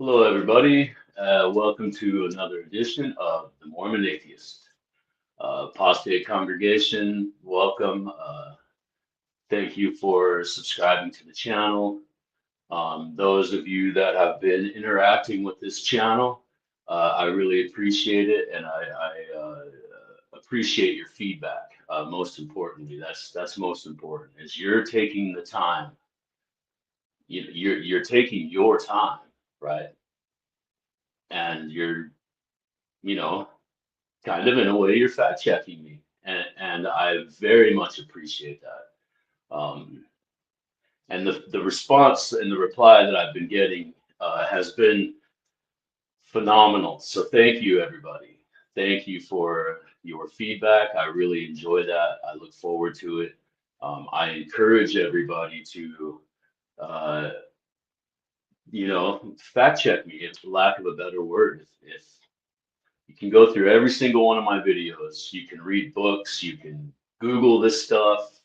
Hello, everybody. Welcome to another edition of the Mormon Atheist. Apostate congregation, welcome. Thank you for subscribing to the channel. Those of you that have been interacting with this channel, I really appreciate it, and I appreciate your feedback. Most importantly, that's most important, is you're taking the time. You're taking your time, right? And you're, you know, kind of in a way you're fact checking me, and I very much appreciate that. And the response and the reply that I've been getting has been phenomenal. So thank you, everybody. Thank you for your feedback. I really enjoy that. I look forward to it. I encourage everybody to, uh, fact check me, if for lack of a better word. If you can go through every single one of my videos. You can read books. You can Google this stuff.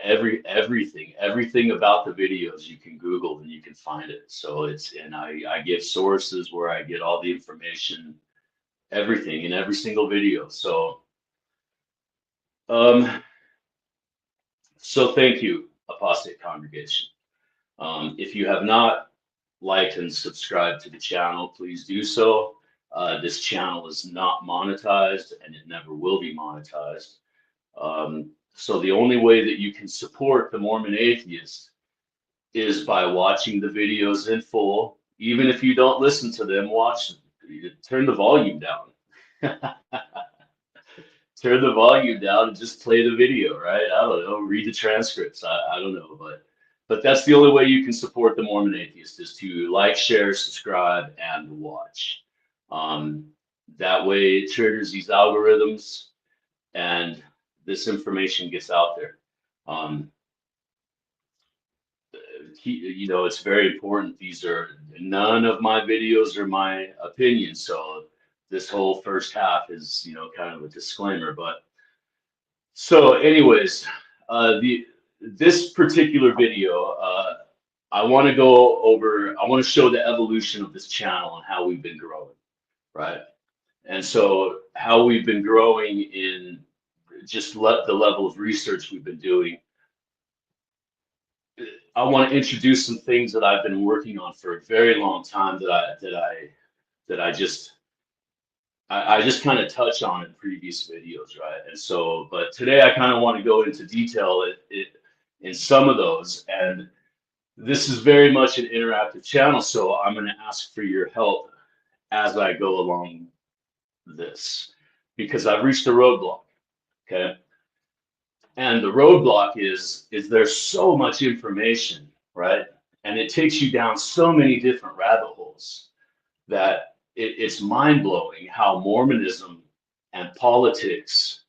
Everything about the videos you can Google and you can find it. So I give sources where I get all the information, everything in every single video. Um, so thank you, Apostate congregation. If you have not liked and subscribed to the channel, please do so. This channel is not monetized and it never will be monetized. So the only way that you can support the Mormon Atheist is by watching the videos in full. Even if you don't listen to them, turn the volume down. Turn the volume down and just play the video, right? I don't know, read the transcripts. I don't know, but that's the only way you can support the Mormon Atheist, is to like, share, subscribe, and watch. Um, that way it triggers these algorithms and this information gets out there. Um, it's very important. None of my videos are my opinion. So this whole first half is, kind of a disclaimer. But so, anyways, the this particular video, I want to show the evolution of this channel and how we've been growing, right? And so, how we've been growing in just the level of research we've been doing. I want to introduce some things that I've been working on for a very long time that I just kind of touch on in previous videos, right? And so, but today I kind of want to go into detail in some of those, and this is very much an interactive channel, so I'm going to ask for your help as I go along this, because I've reached a roadblock, okay? And the roadblock is there's so much information, right? And it takes you down so many different rabbit holes that it's mind blowing how Mormonism and politics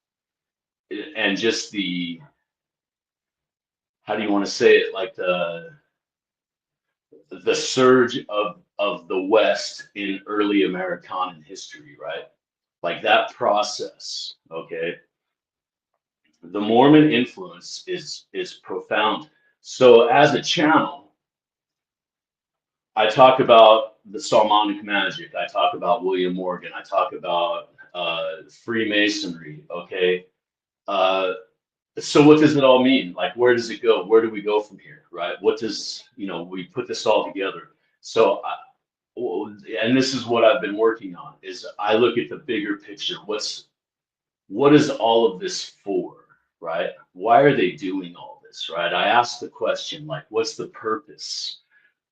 and just how do you want to say it, like the surge of the West in early American history, right? Like that process, okay? The Mormon influence is profound. So as a channel, I talk about the Psalmonic magic. I talk about William Morgan. I talk about Freemasonry. Okay. Uh, so what does it all mean? Like, where does it go? Where do we go from here? Right? What does, we put this all together. So, and this is what I've been working on, is I look at the bigger picture. What is all of this for? Right? Why are they doing all this? Right? I ask the question, like, what's the purpose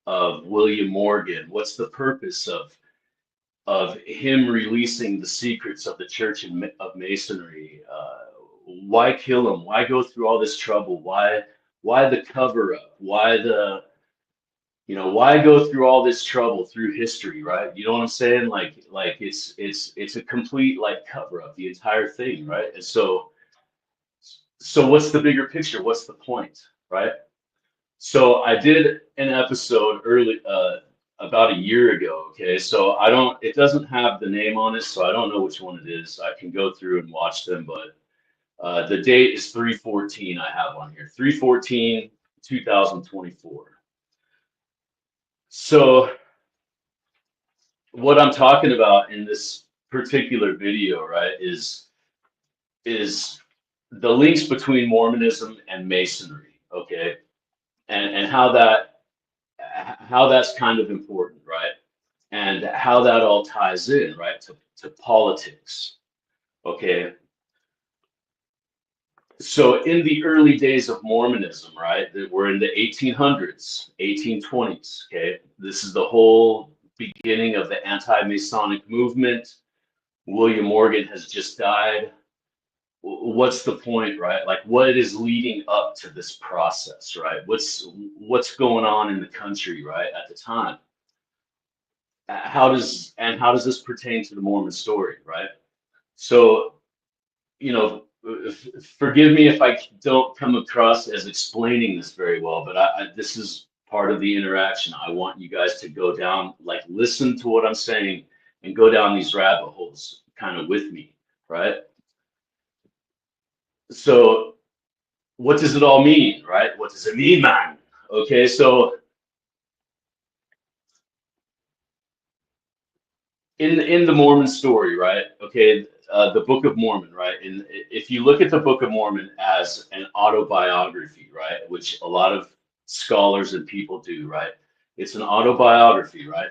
of William Morgan? What's the purpose of him releasing the secrets of the Church of Masonry? Why kill him? Why go through all this trouble? Why the cover up? Why go through all this trouble through history, right? You know what I'm saying? Like it's a complete like cover up, the entire thing, right? And so what's the bigger picture? What's the point, right? So I did an episode early about a year ago. Okay, so it doesn't have the name on it, so I don't know which one it is. I can go through and watch them, but the date is 3/14. I have on here 3/14/2024. So what I'm talking about in this particular video, right, is the links between Mormonism and Masonry, okay, and how that's kind of important, right, and how that all ties in, right, to politics, okay. So in the early days of Mormonism, right, that we're in the 1800s, 1820s, okay, this is the whole beginning of the anti-Masonic movement. William Morgan has just died. What's the point, right? Like, what is leading up to this process, right? What's going on in the country, right, at the time? How does this pertain to the Mormon story, right? So, you know, forgive me if I don't come across as explaining this very well, but this is part of the interaction. I want you guys to go down, like, listen to what I'm saying and go down these rabbit holes kind of with me, right? So what does it all mean, right? What does it mean, man? Okay, so in the Mormon story, right? Okay, the Book of Mormon, right? And if you look at the Book of Mormon as an autobiography, right, which a lot of scholars and people do, right? It's an autobiography, right?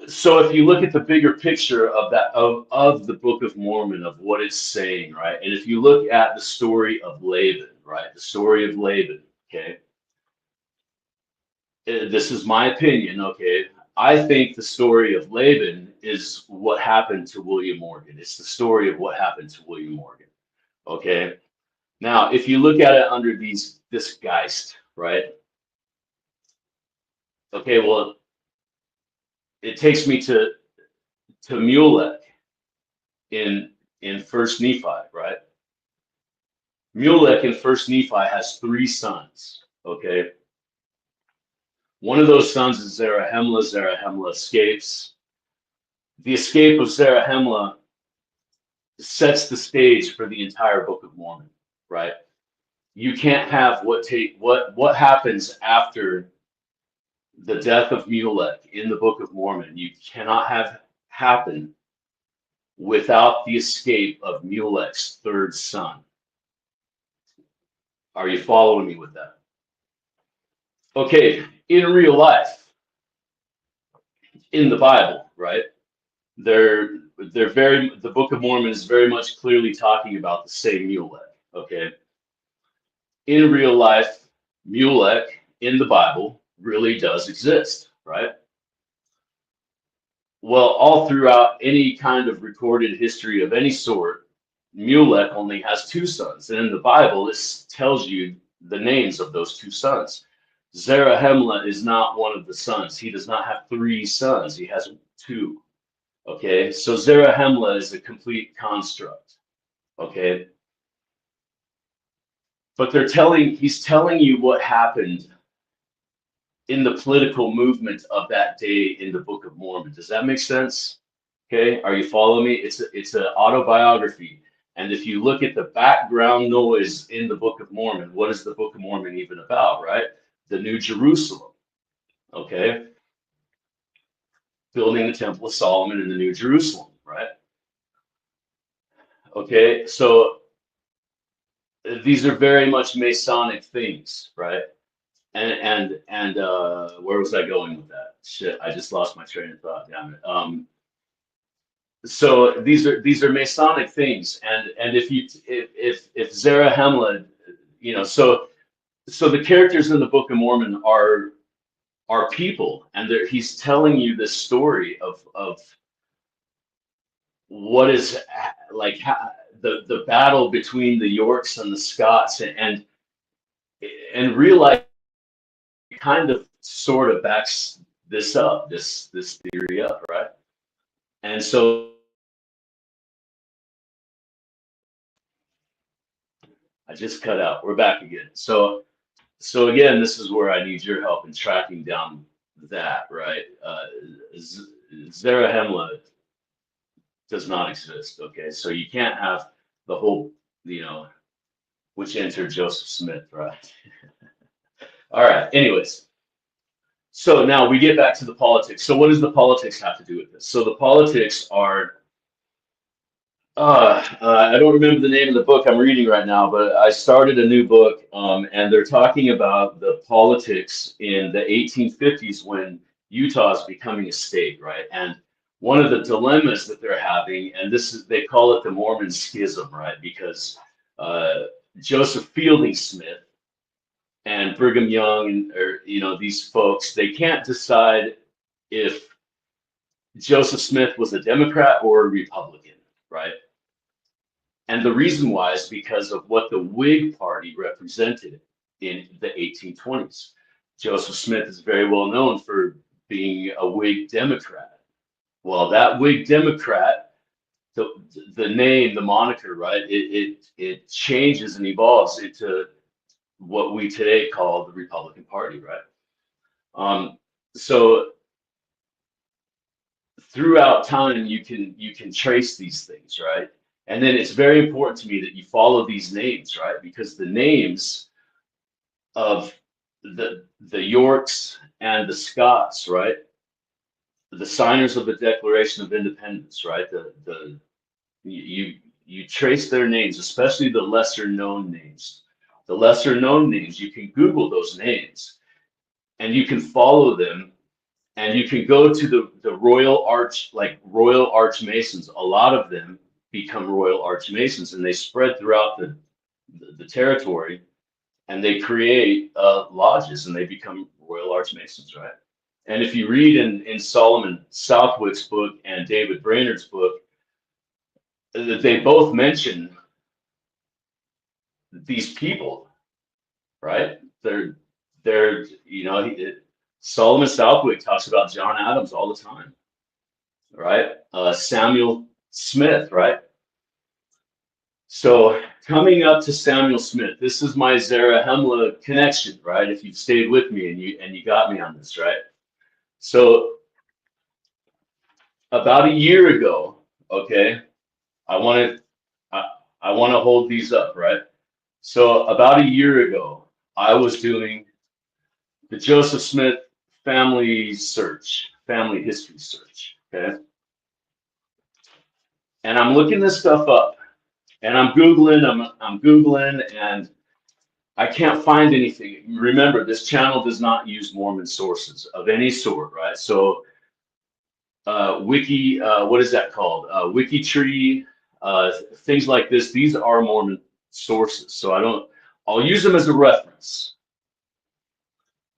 So if you look at the bigger picture of that of the Book of Mormon, of what it's saying, right? And if you look at the story of Laban, right? The story of Laban, okay? This is my opinion, okay? I think the story of Laban is what happened to William Morgan. It's the story of what happened to William Morgan, okay? Now, if you look at it under this Geist, right? Okay, well, it takes me to Mulek in First Nephi, right? Mulek in First Nephi has three sons, okay? One of those sons is Zarahemla. Zarahemla escapes. The escape of Zarahemla sets the stage for the entire Book of Mormon, right? You can't have what happens after the death of Mulek in the Book of Mormon. You cannot have happen without the escape of Mulek's third son. Are you following me with that? Okay, in real life, in the Bible, right? They're very the Book of Mormon is very much clearly talking about the same Mulek. Okay, in real life, Mulek in the Bible really does exist, right? Well, all throughout any kind of recorded history of any sort, Mulek only has two sons, and in the Bible, this tells you the names of those two sons. Zarahemla is not one of the sons. He does not have three sons. He has two. Okay, so Zarahemla is a complete construct. Okay, but he's telling you what happened in the political movement of that day in the Book of Mormon. Does that make sense? Okay, are you following me? It's an autobiography, and if you look at the background noise in the Book of Mormon, what is the Book of Mormon even about? Right, the New Jerusalem. Okay, building the Temple of Solomon in the New Jerusalem. Right. Okay, so these are very much Masonic things, right? And where was I going with that? Shit, I just lost my train of thought. Damn it. So these are Masonic things, and if Zarahemla, you know, so the characters in the Book of Mormon are people, and he's telling you this story of what is like the battle between the Yorks and the Scots, and real life kind of sort of backs this up, this theory up, right? And so I just cut out. We're back again. So again, this is where I need your help in tracking down that, right? Zarahemla does not exist. Okay, so you can't have the whole, you know, which entered Joseph Smith, right? All right. Anyways, So now we get back to the politics. So what does the politics have to do with this? So the politics are, I don't remember the name of the book I'm reading right now, but I started a new book, and they're talking about the politics in the 1850s when Utah is becoming a state, right? And one of the dilemmas that they're having, and this is, they call it the Mormon schism, right? Because uh, Joseph Fielding Smith and Brigham Young, and or these folks, they can't decide if Joseph Smith was a Democrat or a Republican, right? And the reason why is because of what the Whig Party represented in the 1820s. Joseph Smith is very well known for being a Whig Democrat. Well, that Whig Democrat, the name, the moniker, right? It changes and evolves into what we today call the Republican Party, right? So throughout time, you can trace these things, right? And then it's very important to me that you follow these names, right? Because the names of the Yorks and the Scots, right? The signers of the Declaration of Independence, right? You trace their names, especially the lesser known names. The lesser known names, you can Google those names and you can follow them, and you can go to the Royal Arch, like Royal Arch Masons. A lot of them become Royal Arch Masons, and they spread throughout the territory, and they create lodges, and they become Royal Arch Masons, right? And if you read in Solomon Southwick's book and David Brainerd's book, they both mention these people, right? They're Solomon Southwick talks about John Adams all the time, right? Samuel Smith, right? So coming up to Samuel Smith, this is my Zarahemla connection, right? If you've stayed with me and you got me on this, right? So about a year ago, okay, I want to I want to hold these up, right? So about a year ago, I was doing the Joseph Smith family search, family history search, okay? And I'm looking this stuff up, and I'm Googling, and I can't find anything. Remember, this channel does not use Mormon sources of any sort, right? So what is that called? Wikitree, things like this. These are Mormon sources, so I'll use them as a reference.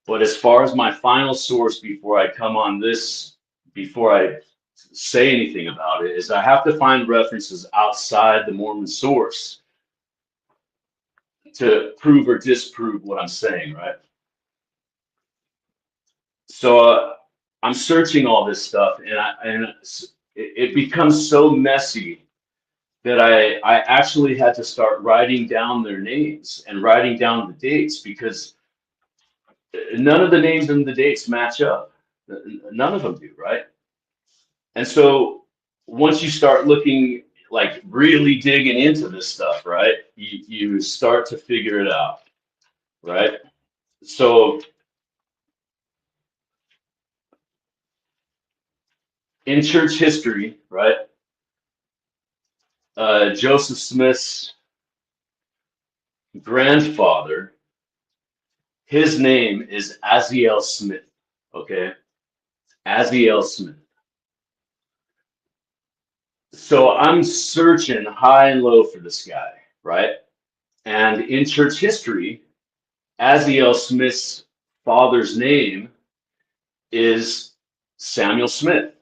But as far as my final source before I come on this, before I say anything about it, is I have to find references outside the Mormon source to prove or disprove what I'm saying, right? So I'm searching all this stuff, and it becomes so messy that I actually had to start writing down their names and writing down the dates, because none of the names and the dates match up. None of them do, right? And so once you start looking, like really digging into this stuff, right, you start to figure it out, right? So in church history, right, Joseph Smith's grandfather, his name is Aziel Smith, okay? Aziel Smith. So I'm searching high and low for this guy, right? And in church history, Aziel Smith's father's name is Samuel Smith,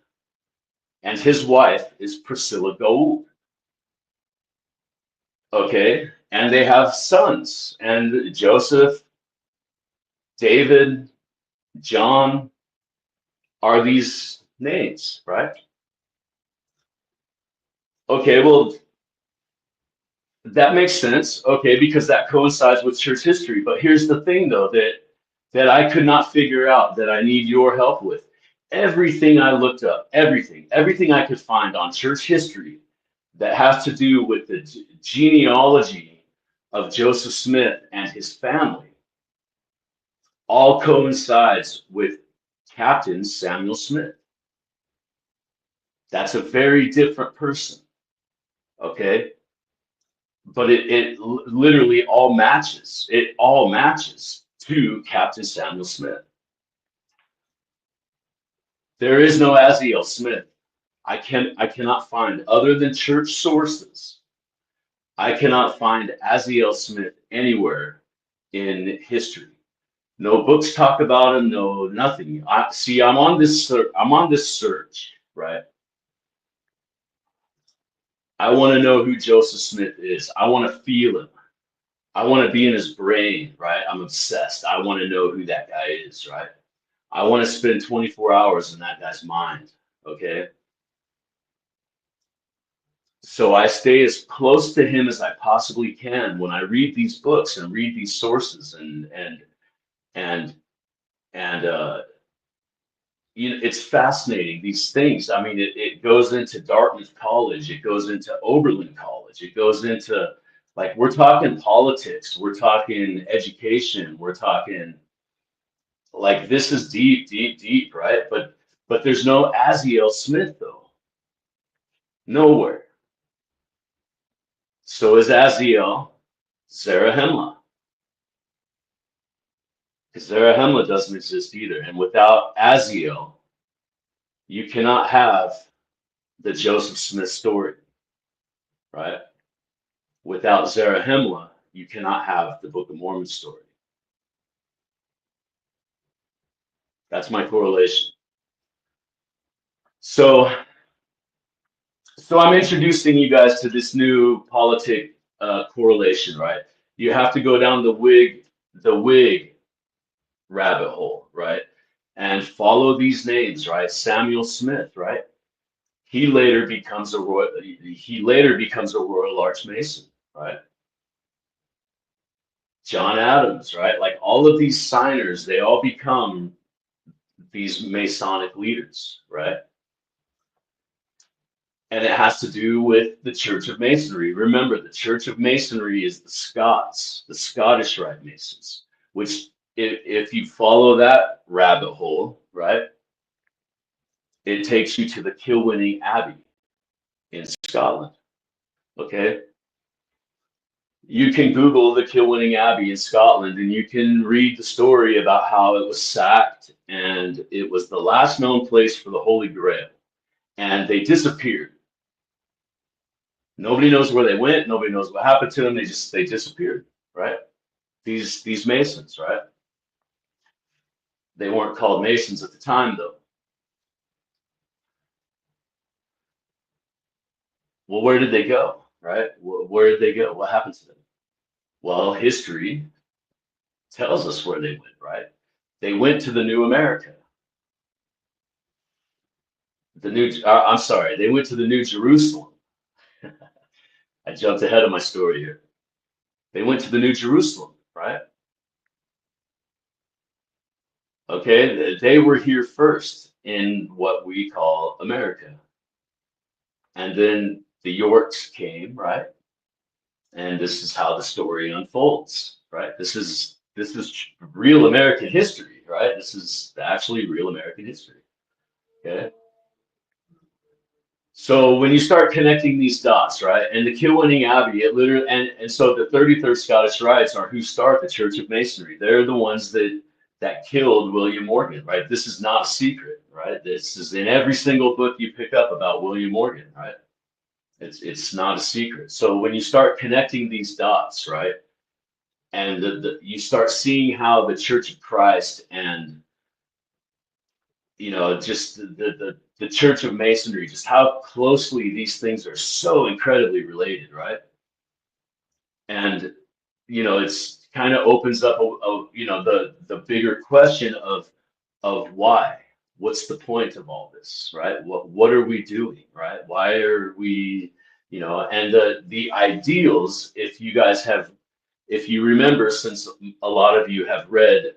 and his wife is Priscilla Gould. Okay, and they have sons, and Joseph, David, John are these names, right? Okay, well, that makes sense. Okay, because that coincides with church history. But here's the thing, though, that I could not figure out, that I need your help with. Everything I looked up, everything I could find on church history that has to do with the genealogy of Joseph Smith and his family all coincides with Captain Samuel Smith. That's a very different person, okay? But it literally all matches. It all matches to Captain Samuel Smith. There is no Aziel Smith. I cannot find, other than church sources, I cannot find Aziel Smith anywhere in history. No books talk about him, no nothing. I'm on this search, right? I want to know who Joseph Smith is. I want to feel him. I want to be in his brain, right? I'm obsessed. I want to know who that guy is, right? I want to spend 24 hours in that guy's mind, okay? So I stay as close to him as I possibly can when I read these books and read these sources and and you know, it's fascinating, these things. I mean, it goes into Dartmouth College, it goes into Oberlin College, it goes into, like, we're talking politics, we're talking education, we're talking, like, this is deep, deep, deep, right? But there's no Aziel Smith though, nowhere. So is Aziel Zarahemla, because Zarahemla doesn't exist either. And without Aziel, you cannot have the Joseph Smith story, right? Without Zarahemla, you cannot have the Book of Mormon story. That's my correlation. So I'm introducing you guys to this new politic correlation, right? You have to go down the Whig rabbit hole, right? And follow these names, right? Samuel Smith, right? He later becomes a Royal Arch Mason, right? John Adams, right? Like, all of these signers, they all become these Masonic leaders, right? And it has to do with the Church of Masonry. Remember, the Church of Masonry is the Scots, the Scottish Rite Masons, which, if you follow that rabbit hole, right, it takes you to the Kilwinning Abbey in Scotland, okay? You can Google the Kilwinning Abbey in Scotland and you can read the story about how it was sacked and it was the last known place for the Holy Grail. And they disappeared. Nobody knows where they went. Nobody knows what happened to them. They disappeared, right? These Masons, right? They weren't called Masons at the time, though. Well, where did they go, right? Where did they go? What happened to them? Well, history tells us where they went, right? They went to the New America. I'm sorry, they went to the New Jerusalem. I jumped ahead of my story here. They went to the New Jerusalem, right? Okay, they were here first in what we call America. And then the Yorks came, right? And this is how the story unfolds, right? This is real American history, right? This is actually real American history. Okay. So when you start connecting these dots, right, and the Kilwinning Abbey, it literally, and so the 33rd Scottish Rites are who start the Church of Masonry. They're the ones that killed William Morgan, right? This is not a secret, right? This is in every single book you pick up about William Morgan, right? It's not a secret. So when you start connecting these dots, right, and you start seeing how the Church of Christ and, you know, just the Church of Masonry, just how closely these things are so incredibly related, right? And, you know, it's kind of opens up you know, the bigger question of why. What's the point of all this, right? What are we doing, right? Why are we, you know, and the ideals, if you guys have, if you remember, since a lot of you have read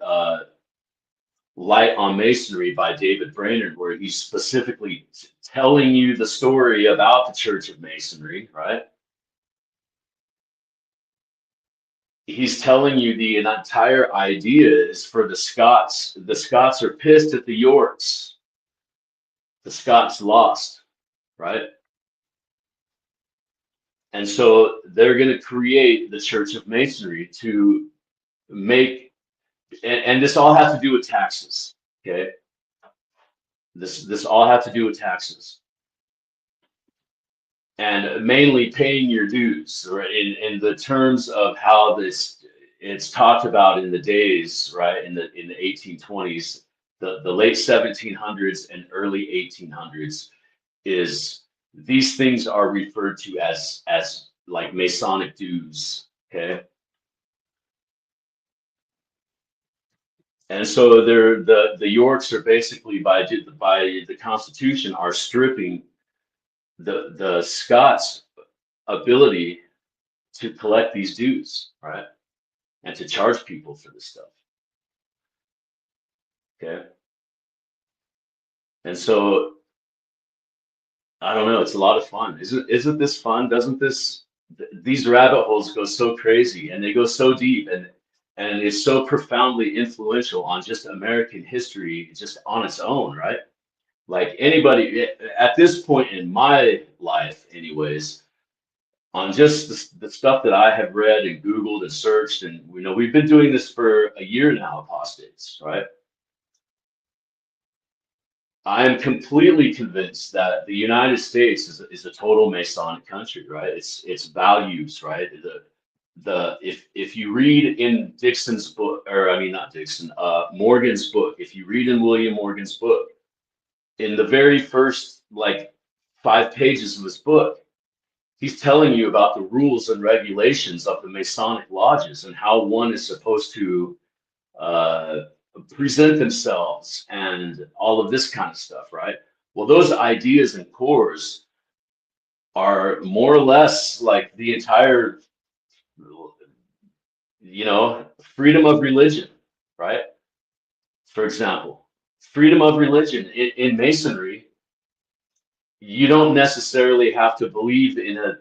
Light on Masonry by David Brainerd, where he's specifically telling you the story about the Church of Masonry, right? he's telling you the entire idea is for the Scots. The Scots are pissed at the Yorks. The Scots lost, right? And so they're going to create the Church of Masonry to make, and this all has to do with taxes, okay? This all has to do with taxes, and mainly paying your dues, right? In the terms of how this it's talked about in the days, right? In the 1820s, the late 1700s and early 1800s is these things are referred to as like Masonic dues, okay? And so they're the Yorks are basically by the Constitution are stripping the Scots' ability to collect these dues, right? And to charge people for this stuff. Okay. And so I don't know, it's a lot of fun. Isn't this fun? Doesn't this these rabbit holes go so crazy and they go so deep and it's so profoundly influential on just American history just on its own, right? Like anybody at this point in my life anyways, on just the stuff that I have read and Googled and searched, and we've been doing this for a year now, apostates, right? I am completely convinced that the United States is a total Masonic country, right? It's values, right? The if you read in Dixon's book, or I mean not Dixon, Morgan's book, if you read in William Morgan's book, in the very first like 5 pages of his book, he's telling you about the rules and regulations of the Masonic lodges and how one is supposed to uh, present themselves and all of this kind of stuff, right? Well, those ideas and cores are more or less like the entire, freedom of religion, right? For example, freedom of religion in Masonry, you don't necessarily have to believe in a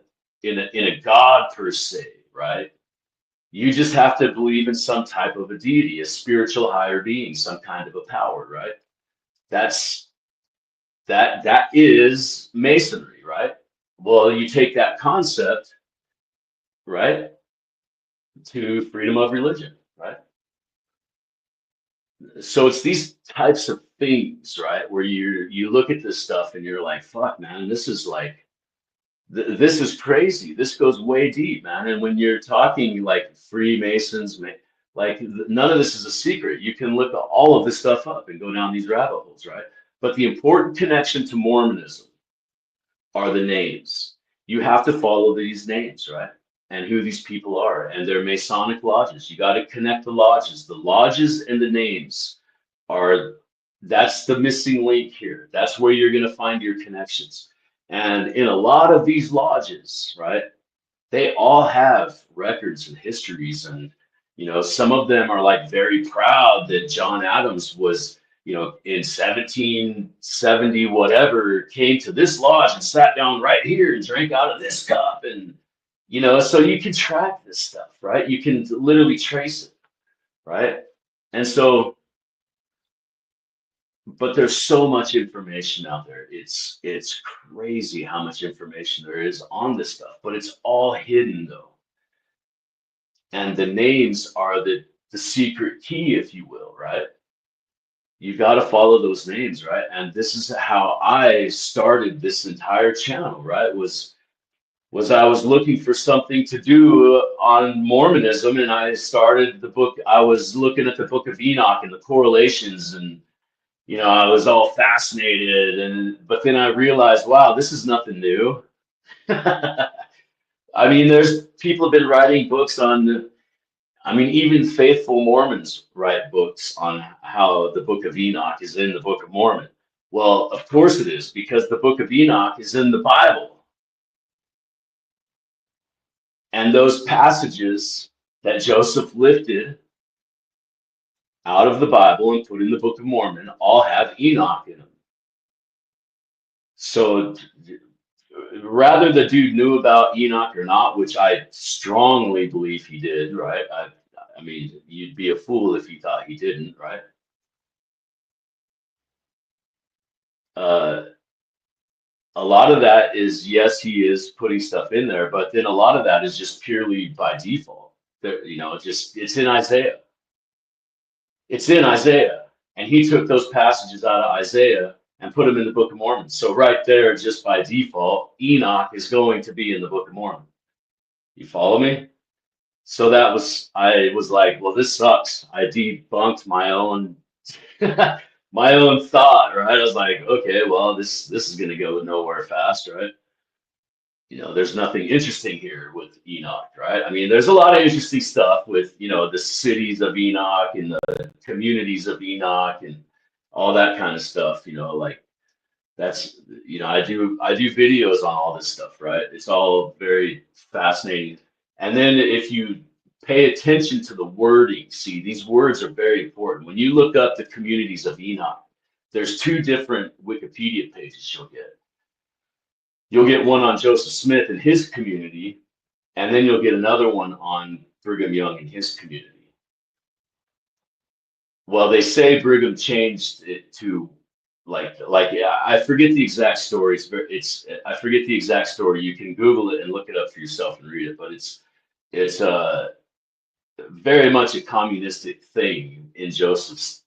God per se, right? You just have to believe in some type of a deity, a spiritual higher being, some kind of a power, right? That's that is Masonry, right? Well, you take that concept, right, to freedom of religion, right? So it's these types of things, right, where you look at this stuff and you're like, fuck, man, this is like this is crazy. This goes way deep, man. And when you're talking like Freemasons, like none of this is a secret. You can look all of this stuff up and go down these rabbit holes, right? But the important connection to Mormonism are the names. You have to follow these names, right? And who these people are and their Masonic lodges. You got to connect the lodges. The lodges and the names are that's the missing link here. That's where you're going to find your connections. And in a lot of these lodges, right, they all have records and histories. And, some of them are like very proud that John Adams was, in 1770, whatever, came to this lodge and sat down right here and drank out of this cup. And, so you can track this stuff, right? You can literally trace it, right? And so, but there's so much information out there. It's crazy how much information there is on this stuff, but it's all hidden though. And the names are the secret key, if you will, right? You got to follow those names, right? And this is how I started this entire channel, right? Was I was looking for something to do on Mormonism, and I started the book. I was looking at the Book of Enoch and the correlations, and I was all fascinated, but then I realized, wow, this is nothing new. I mean, there's people have been writing books on. I mean, even faithful Mormons write books on how the Book of Enoch is in the Book of Mormon. Well, of course it is, because the Book of Enoch is in the Bible. And those passages that Joseph lifted out of the Bible and put in the Book of Mormon all have Enoch in them. So rather the dude knew about Enoch or not, which I strongly believe he did, right? I mean, you'd be a fool if you thought he didn't, right? Uh, a lot of that is, yes, he is putting stuff in there, but then a lot of that is just purely by default. There, you know, just it's in Isaiah. It's in Isaiah, and he took those passages out of Isaiah and put them in the Book of Mormon. So right there, just by default, Enoch is going to be in the Book of Mormon. You follow me? So that was, I was like, well, this sucks. I debunked my own my own thought, right? I was like, okay, well, this is gonna go nowhere fast, right? You know, there's nothing interesting here with Enoch, right? I mean, there's a lot of interesting stuff with, you know, the cities of Enoch and the communities of Enoch and all that kind of stuff, you know, like that's, you know, I do videos on all this stuff, right? It's all very fascinating. And then if you pay attention to the wording, see, these words are very important. When you look up the communities of Enoch, there's two different Wikipedia pages you'll get. You'll get one on Joseph Smith and his community, and then you'll get another one on Brigham Young and his community. Well, they say Brigham changed it to like yeah, I forget the exact story. It's I forget the exact story. You can Google it and look it up for yourself and read it. But it's very much a communistic thing in Joseph's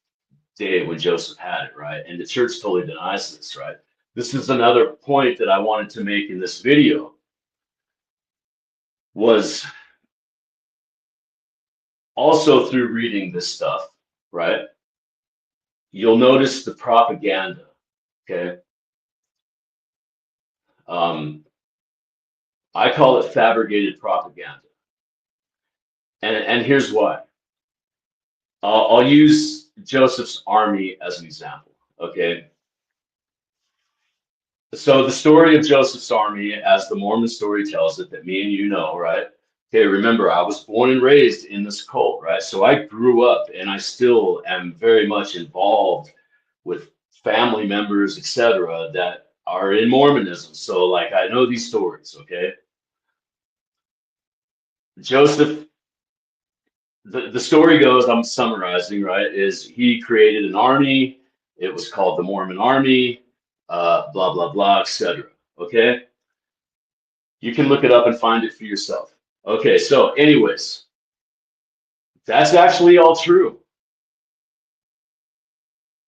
day when Joseph had it, right? And the church totally denies this, right? This is another point that I wanted to make in this video was also through reading this stuff, right? You'll notice the propaganda, okay? Um, I call it fabricated propaganda. And here's why. I'll use Joseph's army as an example, okay? So the story of Joseph's army, as the Mormon story tells it, that me and you know, right? Okay, remember, I was born and raised in this cult, right? So I grew up and I still am very much involved with family members, etc., that are in Mormonism. So like I know these stories, okay? Joseph, the story goes, I'm summarizing, right, is he created an army. It was called the Mormon Army, blah, blah, blah, etc. Okay? You can look it up and find it for yourself. Okay, so anyways, that's actually all true.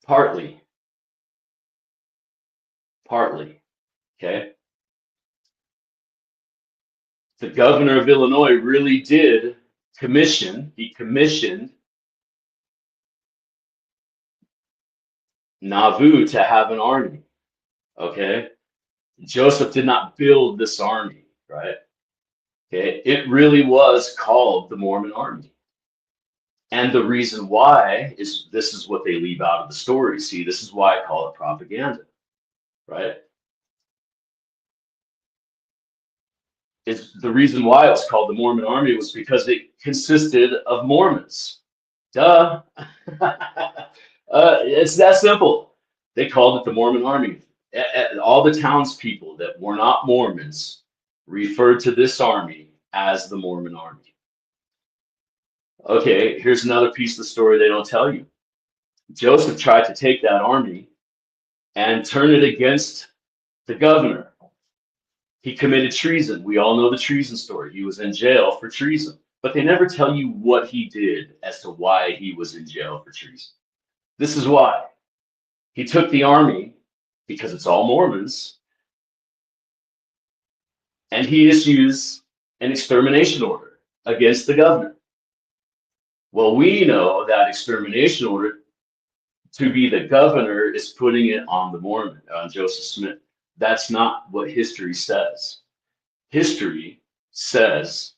Partly. Partly. Okay? The governor of Illinois really did he commissioned Nauvoo to have an army. Okay? Joseph did not build this army, right? Okay? It really was called the Mormon Army. And the reason why is this is what they leave out of the story. See, this is why I call it propaganda, right? Is the reason why it was called the Mormon Army was because it consisted of Mormons. Duh. It's that simple. They called it the Mormon Army. All the townspeople that were not Mormons referred to this army as the Mormon Army. Okay, here's another piece of the story they don't tell you. Joseph tried to take that army and turn it against the governor. He committed treason. We all know the treason story. He was in jail for treason, but they never tell you what he did as to why he was in jail for treason. This is why. He took the army, because it's all Mormons, and he issues an extermination order against the governor. Well, we know that extermination order to be the governor is putting it on the Mormon, on Joseph Smith. That's not what history says. History says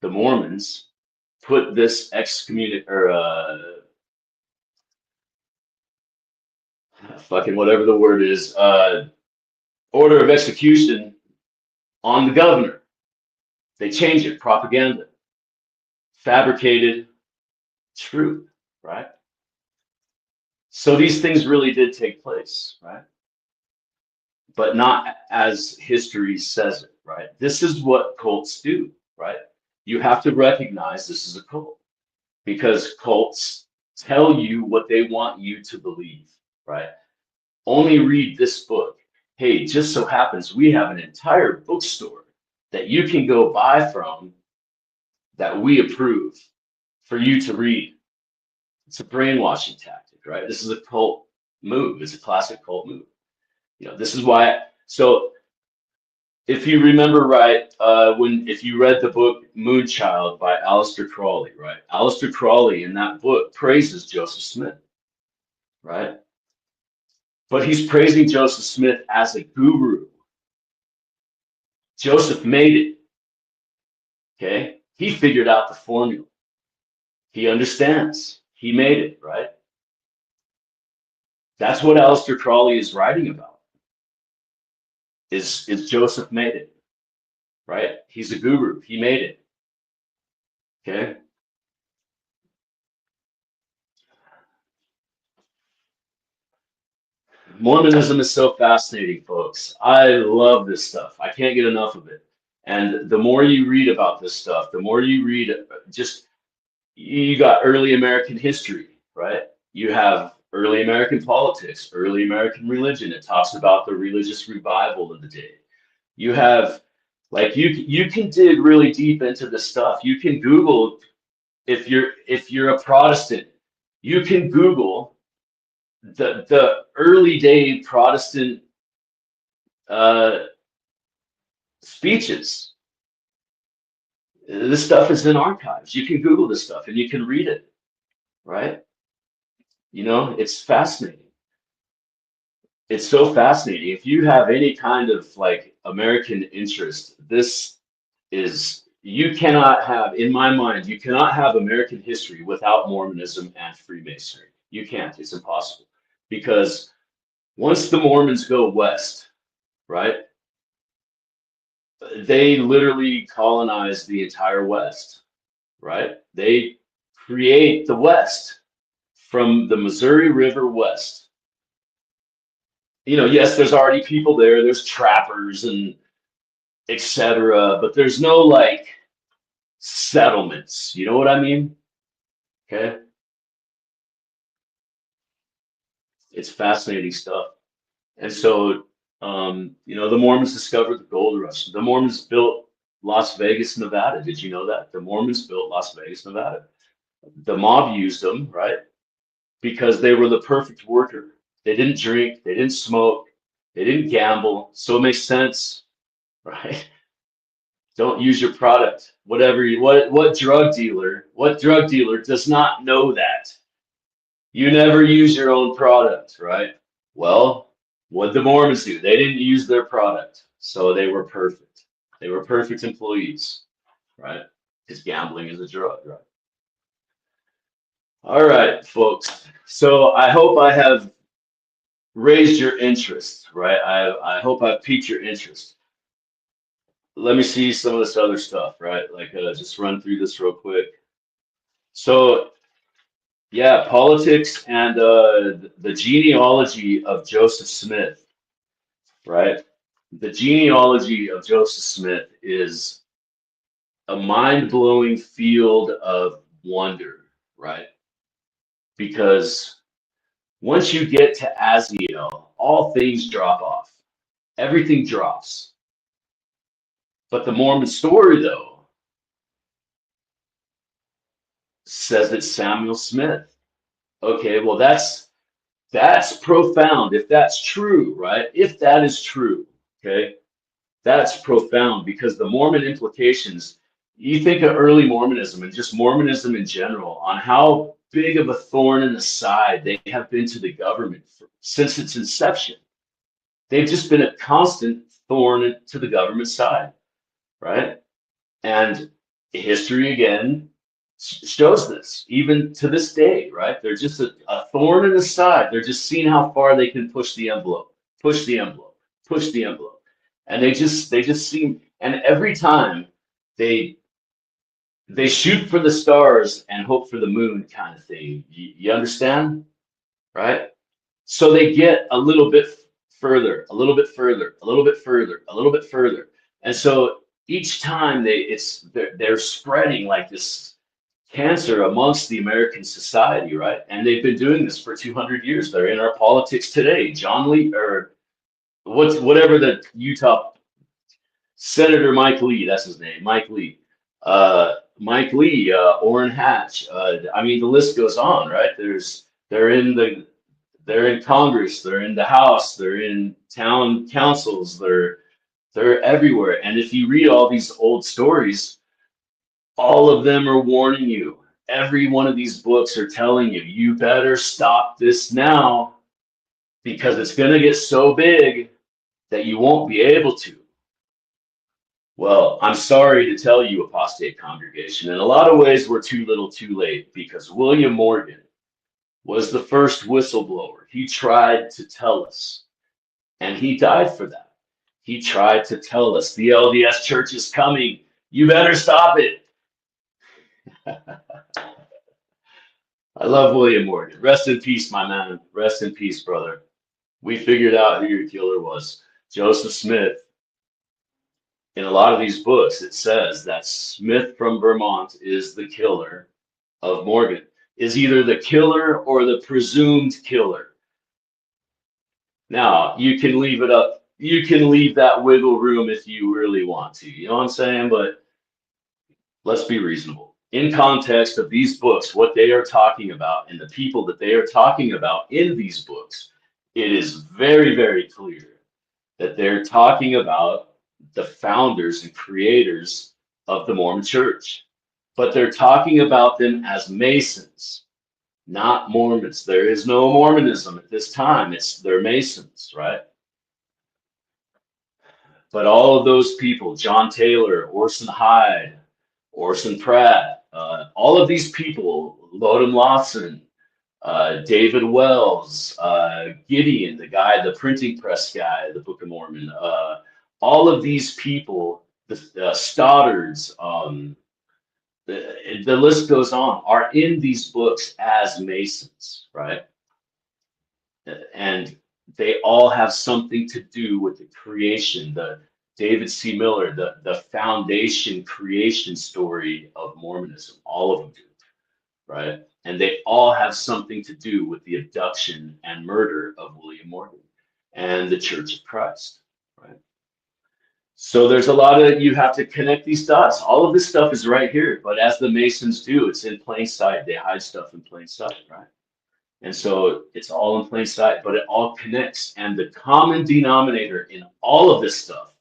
the Mormons put this fucking whatever the word is, order of execution on the governor. They change it, propaganda, fabricated truth, right? So these things really did take place, right? but not as history says it, right? This is what cults do, right? You have to recognize this is a cult because cults tell you what they want you to believe, right? Only read this book. Hey, just so happens we have an entire bookstore that you can go buy from that we approve for you to read. It's a brainwashing tactic, right? This is a cult move. It's a classic cult move. You know, this is why. So if you remember right, if you read the book Moonchild by Aleister Crowley, right? Aleister Crowley in that book praises Joseph Smith, right? But he's praising Joseph Smith as a guru. Joseph made it, okay? He figured out the formula. He understands. He made it, right? That's what Aleister Crowley is writing about. Is Joseph made it, right? He's a guru. He made it, okay? Mormonism is so fascinating, folks. I love this stuff. I can't get enough of it. And the more you read about this stuff, the more you read, just you got early American history, right? You have early American politics, early American religion. It talks about the religious revival of the day. You have like you can dig really deep into this stuff. You can Google if you're a Protestant, you can Google the early day Protestant uh, speeches. This stuff is in archives. You can Google this stuff and you can read it, right? You know, it's fascinating. It's so fascinating. If you have any kind of like American interest, this is, you cannot have, in my mind, you cannot have American history without Mormonism and Freemasonry. You can't. It's impossible. Because once the Mormons go west, right, they literally colonize the entire West, right? They create the West from the Missouri River west. You know, yes, there's already people there, there's trappers and etc., but there's no like settlements. You know what I mean? Okay. It's fascinating stuff. And so, you know, the Mormons discovered the gold rush. The Mormons built Las Vegas, Nevada. Did you know that? The Mormons built Las Vegas, Nevada. The mob used them, right? Because they were the perfect worker. They didn't drink, they didn't smoke, they didn't gamble. So it makes sense, right? Don't use your product. Whatever you, what drug dealer does not know that? You never use your own product, right? Well, what the Mormons do, they didn't use their product, so they were perfect. They were perfect employees, right? Because gambling is a drug, right? All right, folks. So I hope I have raised your interest, right? I hope I've piqued your interest. Let me see some of this other stuff, right? Like just run through this real quick. So yeah, politics and the genealogy of Joseph Smith, right? The genealogy of Joseph Smith is a mind-blowing field of wonder, right? Because once you get to Aziel, all things drop off. Everything drops. But the Mormon story, though, says it's Samuel Smith. Okay, well, that's profound if that's true, right? If that is true, okay, that's profound because the Mormon implications, you think of early Mormonism and just Mormonism in general, on how big of a thorn in the side they have been to the government since its inception. They've just been a constant thorn to the government side, right? And history again shows this, even to this day, right? They're just a thorn in the side. They're just seeing how far they can push the envelope, push the envelope, push the envelope. And they just seem, and every time they they shoot for the stars and hope for the moon kind of thing. You understand? Right? So they get a little bit further, a little bit further, a little bit further, a little bit further. And so each time they're spreading like this cancer amongst the American society, right? And they've been doing this for 200 years. They're in our politics today. John Lee, or whatever the Utah Senator Mike Lee, that's his name, Mike Lee. Mike Lee, Orrin Hatch. I mean, the list goes on, right? They're in Congress, they're in the House, they're in town councils, they're everywhere. And if you read all these old stories, all of them are warning you. Every one of these books are telling you, you better stop this now because it's going to get so big that you won't be able to. Well, I'm sorry to tell you, apostate congregation, in a lot of ways, we're too little too late, because William Morgan was the first whistleblower. He tried to tell us, and he died for that. He tried to tell us, the LDS church is coming. You better stop it. I love William Morgan. Rest in peace, my man. Rest in peace, brother. We figured out who your killer was. Joseph Smith. In a lot of these books, it says that Smith from Vermont is the killer of Morgan, is either the killer or the presumed killer. Now, you can leave it up. You can leave that wiggle room if you really want to. You know what I'm saying? But let's be reasonable. In context of these books, what they are talking about and the people that they are talking about in these books, it is very, very clear that they're talking about the founders and creators of the Mormon Church. But they're talking about them as Masons, not Mormons. There is no Mormonism at this time. They're Masons, right? But all of those people, John Taylor, Orson Hyde, Orson Pratt, all of these people, Lodom Lawson, David Wells, Gideon, the guy, the printing press guy, the Book of Mormon, all of these people, the Stoddards, the list goes on, are in these books as Masons, right? And they all have something to do with the creation, the David C. Miller, the foundation creation story of Mormonism. All of them do, right? And they all have something to do with the abduction and murder of William Morgan and the Church of Christ, right? So there's a lot of, you have to connect these dots. All of this stuff is right here, but as the Masons do, it's in plain sight. They hide stuff in plain sight, right? And so it's all in plain sight, but it all connects. And the common denominator in all of this stuff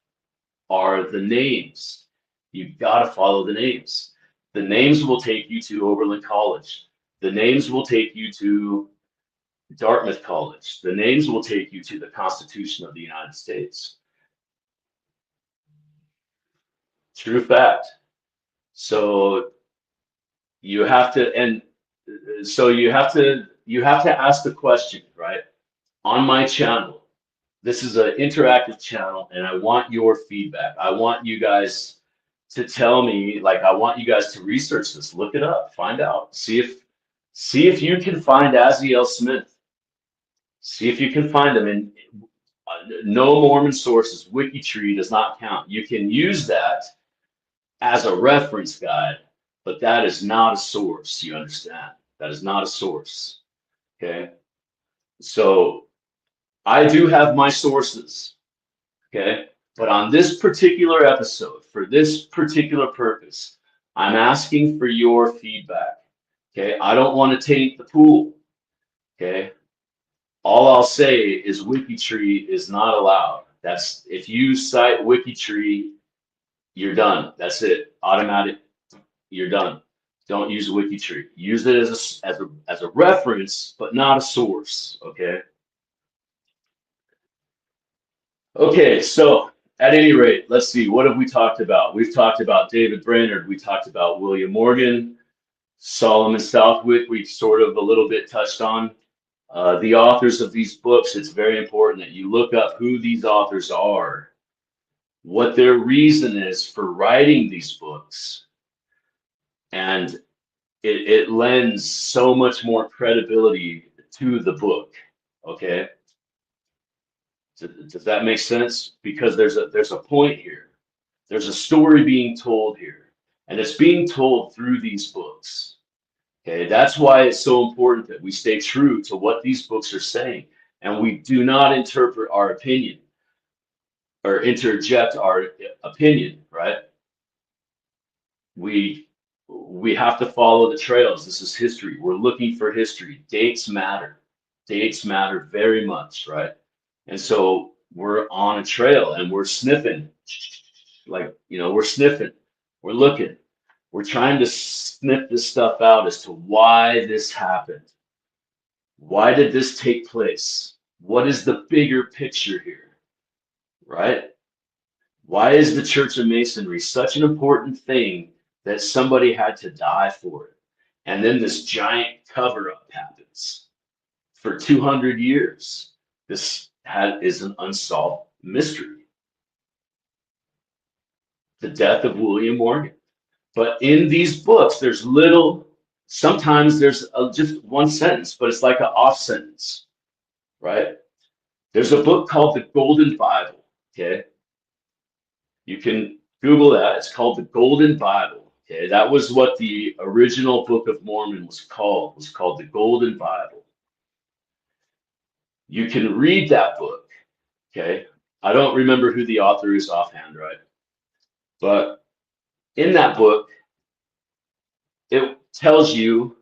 are the names. You've got to follow the names. The names will take you to Oberlin College. The names will take you to Dartmouth College. The names will take you to the Constitution of the United States. True fact. So you have to, and so you have to ask the question, right? On my channel, this is an interactive channel, and I want your feedback. I want you guys to tell me, like, I want you guys to research this, look it up, find out, see if you can find Aziel Smith. See if you can find them in no Mormon sources. WikiTree does not count. You can use that as a reference guide, but that is not a source. You understand? That is not a source. Okay. So I do have my sources. Okay. But on this particular episode, for this particular purpose, I'm asking for your feedback. Okay. I don't want to taint the pool. Okay. All I'll say is WikiTree is not allowed. That's, if you cite WikiTree, you're done. That's it. Automatic. You're done. Don't use WikiTree. Use it as a reference, but not a source. Okay. Okay. So at any rate, let's see. What have we talked about? We've talked about David Brainerd. We talked about William Morgan, Solomon Southwick. We've sort of a little bit touched on. The authors of these books, it's very important that you look up who these authors are, what their reason is for writing these books, and it lends so much more credibility to the book, okay? Does that make sense? Because there's a point here. There's a story being told here, and it's being told through these books. Okay, that's why it's so important that we stay true to what these books are saying, and we do not interpret our opinion or interject our opinion, right? We we have to follow the trails. This is history. We're looking for history. Dates matter. Dates matter very much, right? And so we're on a trail and we're sniffing, like, we're sniffing, we're looking, we're trying to sniff this stuff out as to why this happened. Why did this take place? What is the bigger picture here, right? Why is the Church of Masonry such an important thing that somebody had to die for it? And then this giant cover up happens for 200 years. This is an unsolved mystery. The death of William Morgan. But in these books, there's little, sometimes there's just one sentence, but it's like an off sentence, right? There's a book called the Golden Bible, okay? You can Google that. It's called the Golden Bible, okay? That was what the original Book of Mormon was called. It was called the Golden Bible. You can read that book, okay? I don't remember who the author is offhand, right? But in that book, it tells you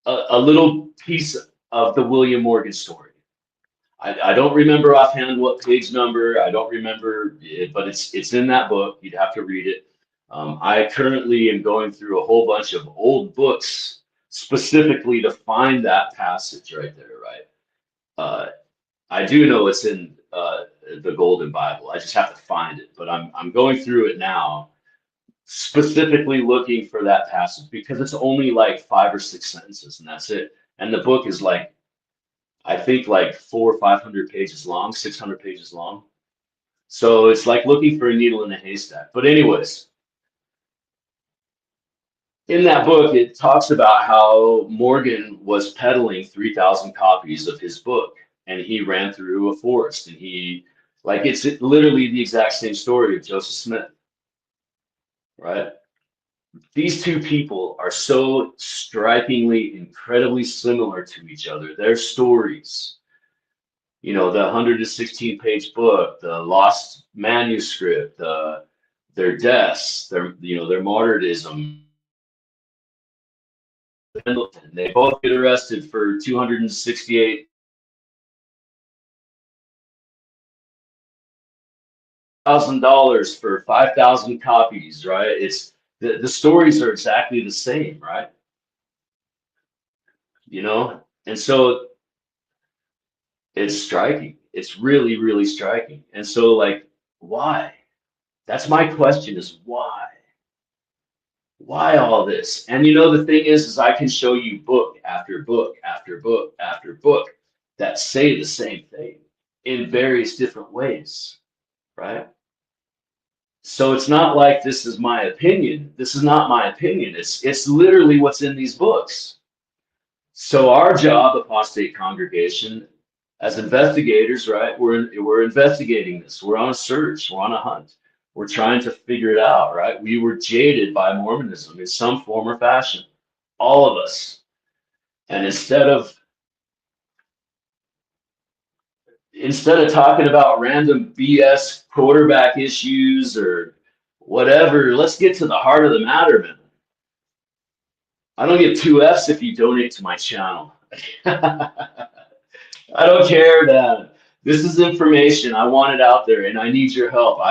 a little piece of the William Morgan story. I don't remember offhand what page number. I don't remember it, but it's in that book. You'd have to read it. I currently am going through a whole bunch of old books specifically to find that passage right there, right? I do know it's in the Golden Bible. I just have to find it, but I'm going through it now, specifically looking for that passage because it's only like 5 or 6 sentences and that's it. And the book is like, I think like 400 or 500 pages long, 600 pages long. So it's like looking for a needle in a haystack. But anyways, in that book, it talks about how Morgan was peddling 3,000 copies of his book and he ran through a forest and it's literally the exact same story of Joseph Smith, right? These two people are so strikingly, incredibly similar to each other. Their stories, the 116-page book, the lost manuscript, their deaths, their martyrdom. They both get arrested for $268,000 for 5,000 copies, right? It's the stories are exactly the same, right? And so it's striking. It's really, really striking. And so, like, why? That's my question: is why? Why all this? And the thing is I can show you book after book after book after book that say the same thing in various different ways, right? So it's not like this is my opinion. This is not my opinion. It's literally what's in these books. So our job, apostate congregation, as investigators, right? We're investigating this. We're on a search. We're on a hunt. We're trying to figure it out, right? We were jaded by Mormonism in some form or fashion, all of us. And instead of talking about random BS quarterback issues or whatever, let's get to the heart of the matter, man. I don't get 2 Fs if you donate to my channel. I don't care, man. This is information. I want it out there and I need your help.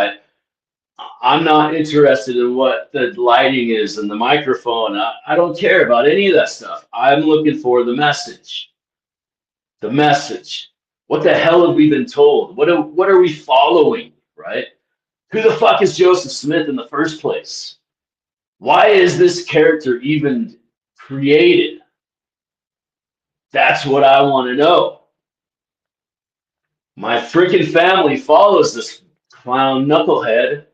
I'm not interested in what the lighting is and the microphone. I don't care about any of that stuff. I'm looking for the message. The message. What the hell have we been told? What are we following, right? Who the fuck is Joseph Smith in the first place? Why is this character even created? That's what I want to know. My freaking family follows this clown knucklehead,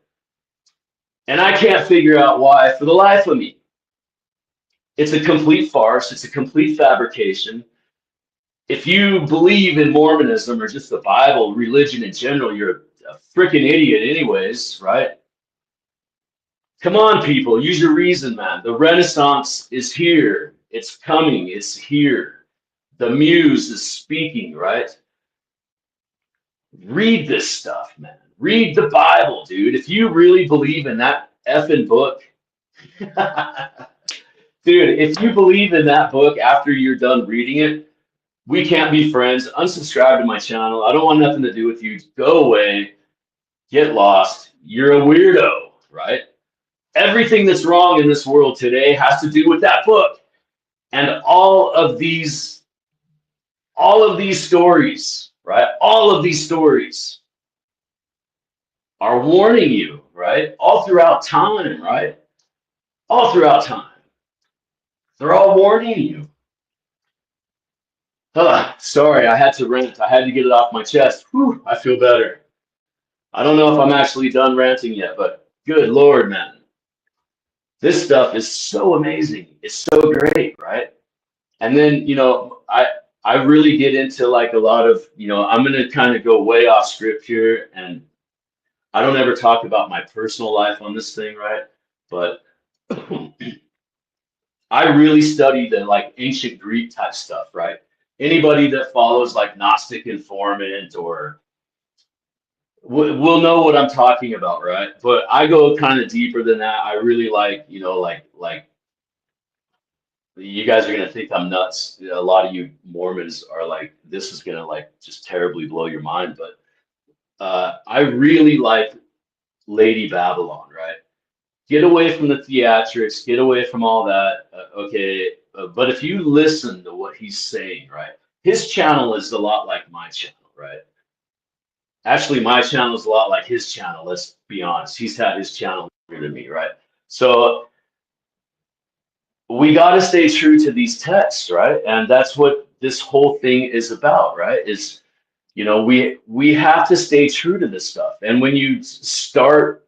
and I can't figure out why for the life of me. It's a complete farce. It's a complete fabrication. If you believe in Mormonism or just the Bible, religion in general, you're a freaking idiot anyways, right? Come on, people, use your reason, man. The Renaissance is here. It's coming. It's here. The muse is speaking, right? Read this stuff, man. Read the Bible, dude. If you really believe in that effing book, dude, if you believe in that book after you're done reading it, we can't be friends. Unsubscribe to my channel. I don't want nothing to do with you. Go away. Get lost. You're a weirdo, right? Everything that's wrong in this world today has to do with that book. And all of these stories, right? All of these stories are warning you, right? All throughout time, right? All throughout time. They're all warning you. Sorry, I had to rant. I had to get it off my chest. Whew, I feel better. I don't know if I'm actually done ranting yet, but good Lord, man. This stuff is so amazing. It's so great, right? And then, I really get into like a lot of, I'm going to kind of go way off script here, and I don't ever talk about my personal life on this thing, right? But I really study the like ancient Greek type stuff, right? Anybody that follows like Gnostic Informant or will know what I'm talking about, right? But I go kind of deeper than that. I really like, like you guys are gonna think I'm nuts. A lot of you Mormons are like, this is gonna like just terribly blow your mind. But I really like Lady Babylon, right? Get away from the theatrics, get away from all that. Okay, but if you listen to what he's saying, right? His channel is a lot like my channel, right? Actually, my channel is a lot like his channel. Let's be honest. He's had his channel longer than me, right? So we got to stay true to these texts, right? And that's what this whole thing is about, right? Is we have to stay true to this stuff. And when you start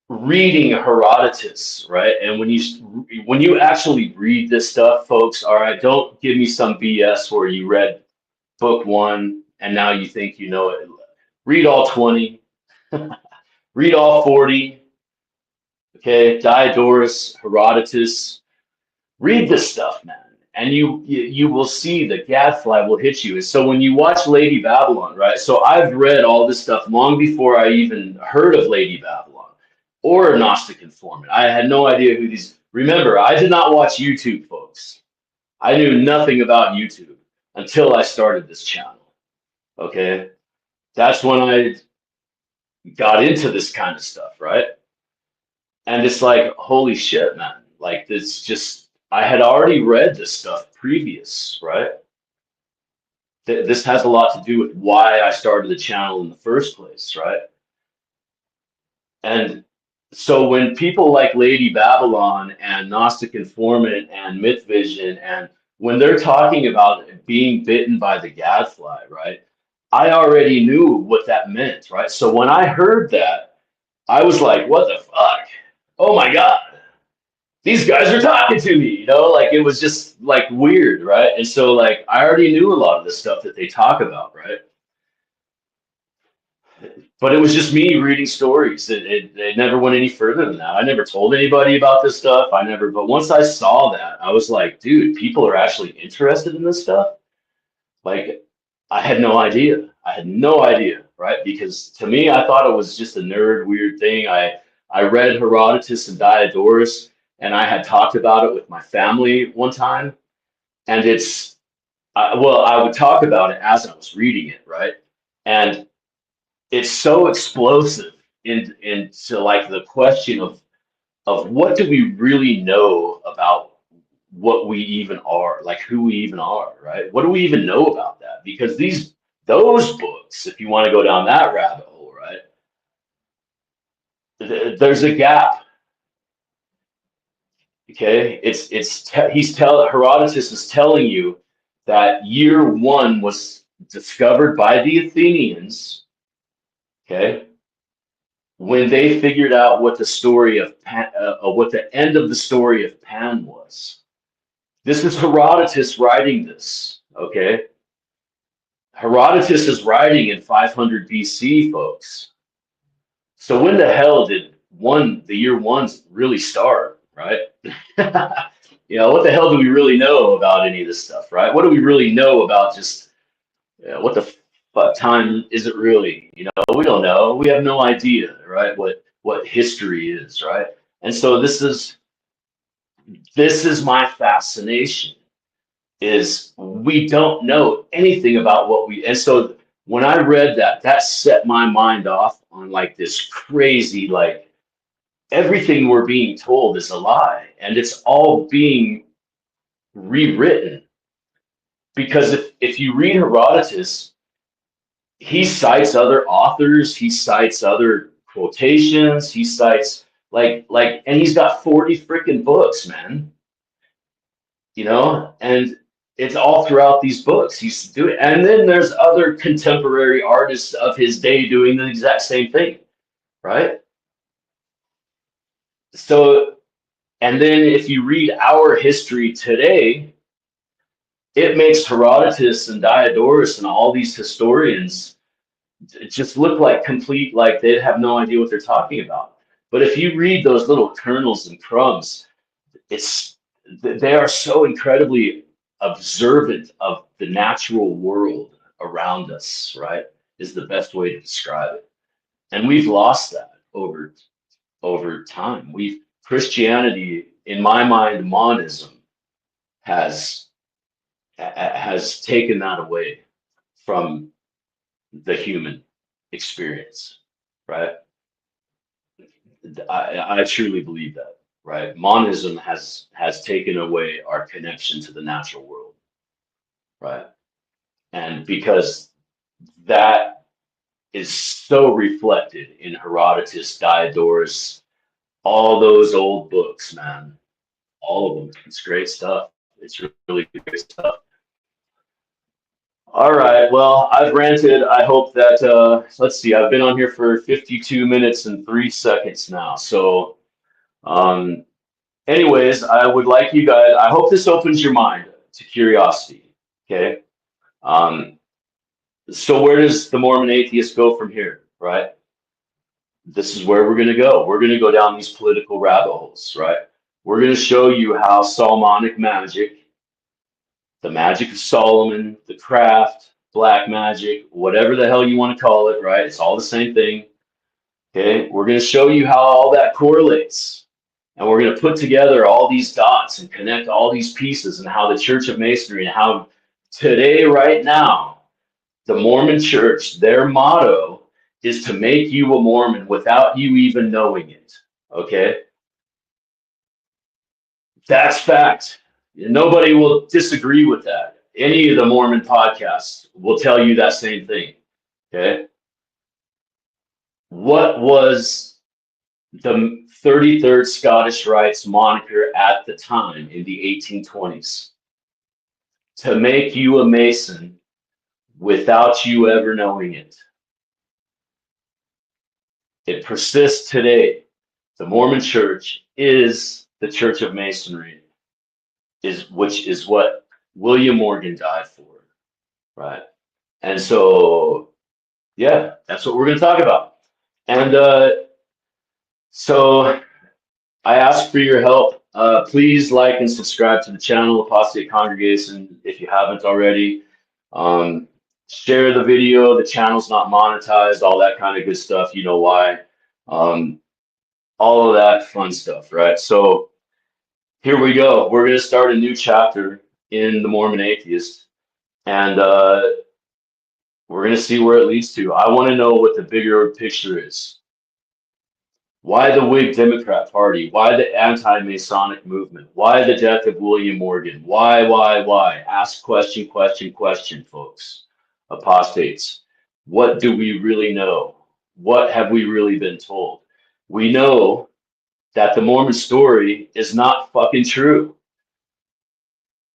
reading Herodotus, right? And when you actually read this stuff, folks, all right, don't give me some BS where you read book one and now you think you know it. Read all 20, read all 40, okay? Diodorus, Herodotus, read this stuff, man. And you will see the gadfly will hit you. And so when you watch Lady Babylon, right? So I've read all this stuff long before I even heard of Lady Babylon or Gnostic Informant. I had no idea who these. Remember, I did not watch YouTube, folks. I knew nothing about YouTube until I started this channel. Okay, that's when I got into this kind of stuff, right? And it's like, holy shit, man! Like this just. I had already read this stuff previous, right? This has a lot to do with why I started the channel in the first place, right? And so when people like Lady Babylon and Gnostic Informant and Myth Vision, and when they're talking about being bitten by the gadfly, right? I already knew what that meant, right? So when I heard that, I was like, what the fuck? Oh my God. These guys are talking to me, like it was just like weird, right? And so like I already knew a lot of the stuff that they talk about, right? But it was just me reading stories. It never went any further than that. I never told anybody about this stuff. But once I saw that, I was like, dude, people are actually interested in this stuff. Like, I had no idea. I had no idea, right? Because to me, I thought it was just a nerd, weird thing. I read Herodotus and Diodorus, and I had talked about it with my family one time. And I would talk about it as I was reading it, right? And it's so explosive into like the question of what do we really know about what we even are, like who we even are, right? What do we even know about that? Because those books, if you want to go down that rabbit hole, right? There's a gap. Okay, Herodotus is telling you that year one was discovered by the Athenians. Okay, when they figured out what the story of what the end of the story of Pan was. This is Herodotus writing this. Okay, Herodotus is writing in 500 BC, folks. So when the hell did the year one really start, right? What the hell do we really know about any of this stuff, right? What do we really know about just what the fuck time is it really? We don't know. We have no idea, right? What history is, right? And so this is my fascination, is we don't know anything about and so when I read that set my mind off on like this crazy, like everything we're being told is a lie, and it's all being rewritten. Because if you read Herodotus, he cites other authors, he cites other quotations, he cites and he's got 40 freaking books, man. And it's all throughout these books he's doing. And then there's other contemporary artists of his day doing the exact same thing, right? So, and then if you read our history today, it makes Herodotus and Diodorus and all these historians just look like like they have no idea what they're talking about. But if you read those little kernels and crumbs, they are so incredibly observant of the natural world around us, right? Is the best way to describe it. And we've lost that over time. Christianity, in my mind, monism has taken that away from the human experience, right? I truly believe that, right? Monism has taken away our connection to the natural world, right? And because that is so reflected in Herodotus, Diodorus, all those old books, man, all of them. It's great stuff. It's really great stuff. All right, well, I've ranted. I hope that, let's see, I've been on here for 52 minutes and 3 seconds now. So, anyways, I would like you guys, I hope this opens your mind to curiosity, okay? So where does the Mormon atheist go from here, right? This is where we're going to go. We're going to go down these political rabbit holes, right? We're going to show you how Solomonic magic, the magic of Solomon, the craft, black magic, whatever the hell you want to call it, right? It's all the same thing. Okay, we're going to show you how all that correlates. And we're going to put together all these dots and connect all these pieces, and how the Church of Masonry, and how today, right now, the Mormon Church, their motto is to make you a Mormon without you even knowing it. Okay? That's fact. Nobody will disagree with that. Any of the Mormon podcasts will tell you that same thing. Okay? What was the 33rd Scottish Rites moniker at the time in the 1820s? To make you a Mason without you ever knowing it. It persists today. The Mormon Church is the Church of Masonry, which is what William Morgan died for, right? And so, yeah, that's what we're going to talk about. And so I ask for your help. Please like and subscribe to the channel, Apostate Congregation, if you haven't already. Share the video. The channel's not monetized, all that kind of good stuff. You know why. All of that fun stuff, right? So here we go. We're going to start a new chapter in the Mormon Atheist, and we're going to see where it leads to. I want to know what the bigger picture is. Why the Whig Democrat Party? Why the anti-Masonic movement? Why the death of William Morgan? Why? Ask question, folks. Apostates. What do we really know? What have we really been told? We know that the Mormon story is not fucking true.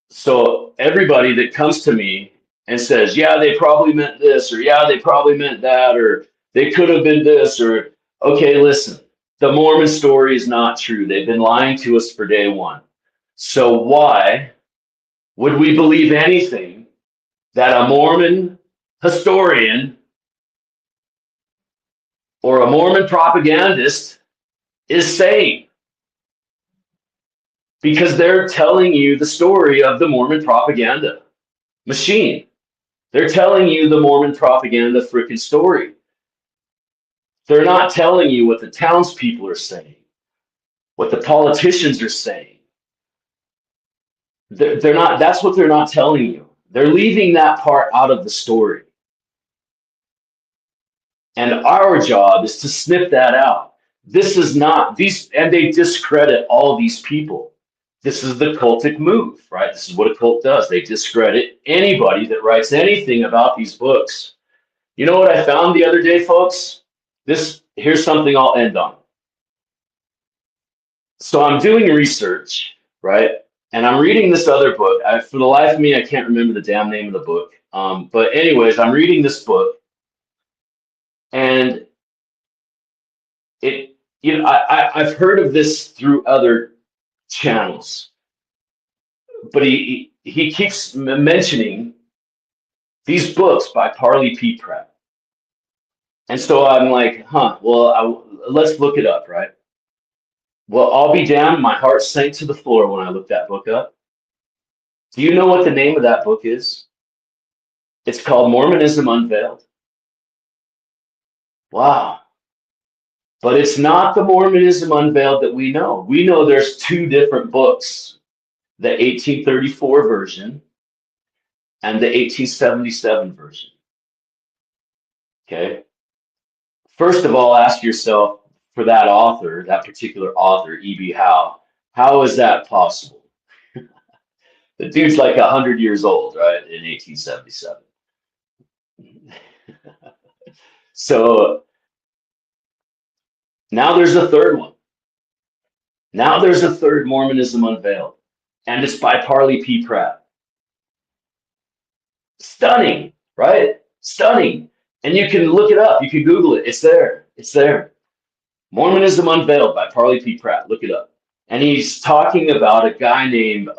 So everybody that comes to me and says, yeah, they probably meant this, or yeah, they probably meant that, or they could have been this, or okay, listen, the Mormon story is not true. They've been lying to us for day one. So why would we believe anything that a Mormon historian or a Mormon propagandist is saying, because they're telling you the story of the Mormon propaganda machine. They're telling you the Mormon propaganda freaking story. They're not telling you what the townspeople are saying, what the politicians are saying. They're not. That's what they're not telling you. They're leaving that part out of the story. And our job is to snip that out. This is not these, and they discredit all these people. This is the cultic move, right? This is what a cult does. They discredit anybody that writes anything about these books. You know what I found the other day, folks? Here's something I'll end on. So I'm doing research, right? And I'm reading this other book. For the life of me, I can't remember the damn name of the book. But anyways, I'm reading this book, and I've heard of this through other channels, but he keeps mentioning these books by Parley P. Pratt. And so I'm like, well, let's look it up, right? Well, I'll be damned, my heart sank to the floor when I looked that book up. Do you know what the name of that book is? It's called Mormonism Unveiled. Wow. But it's not the Mormonism Unveiled that we know. We know there's two different books, the 1834 version and the 1877 version. Okay. First of all, ask yourself, for that author, that particular author, E.B. Howe, how is that possible? The dude's like 100 years old, right, in 1877. So now there's a third one. Now there's a third Mormonism Unveiled, and it's by Parley P. Pratt. Stunning, right? Stunning. And you can look it up. You can Google it. It's there. It's there. Mormonism Unveiled by Parley P. Pratt. Look it up. And he's talking about a guy named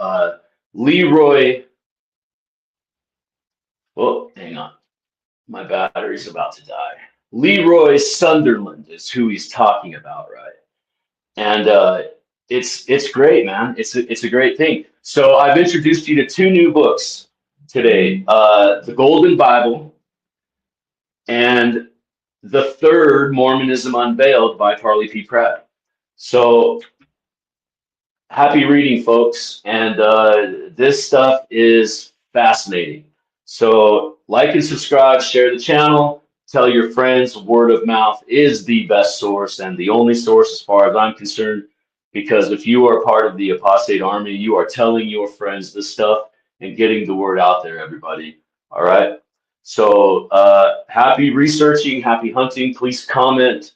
Leroy. Oh, hang on. My battery's about to die. Leroy Sunderland is who he's talking about, right? And it's great, man. It's a great thing. So I've introduced you to two new books today: the Golden Bible and the third Mormonism Unveiled by Parley P. Pratt. So happy reading, folks. And this stuff is fascinating. So like and subscribe, share the channel, tell your friends. Word of mouth is the best source and the only source as far as I'm concerned, because if you are part of the apostate army, you are telling your friends this stuff and getting the word out there, everybody. All right. So happy researching, happy hunting. Please comment,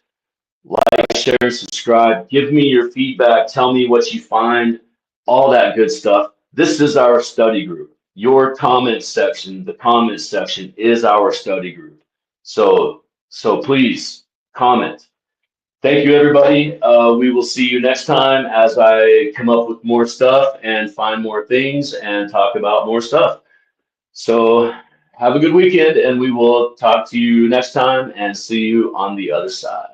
like, share, and subscribe. Give me your feedback. Tell me what you find, all that good stuff. This is our study group. Your comment section, the comment section is our study group. So please comment. Thank you, everybody. We will see you next time as I come up with more stuff and find more things and talk about more stuff. So have a good weekend, and we will talk to you next time and see you on the other side.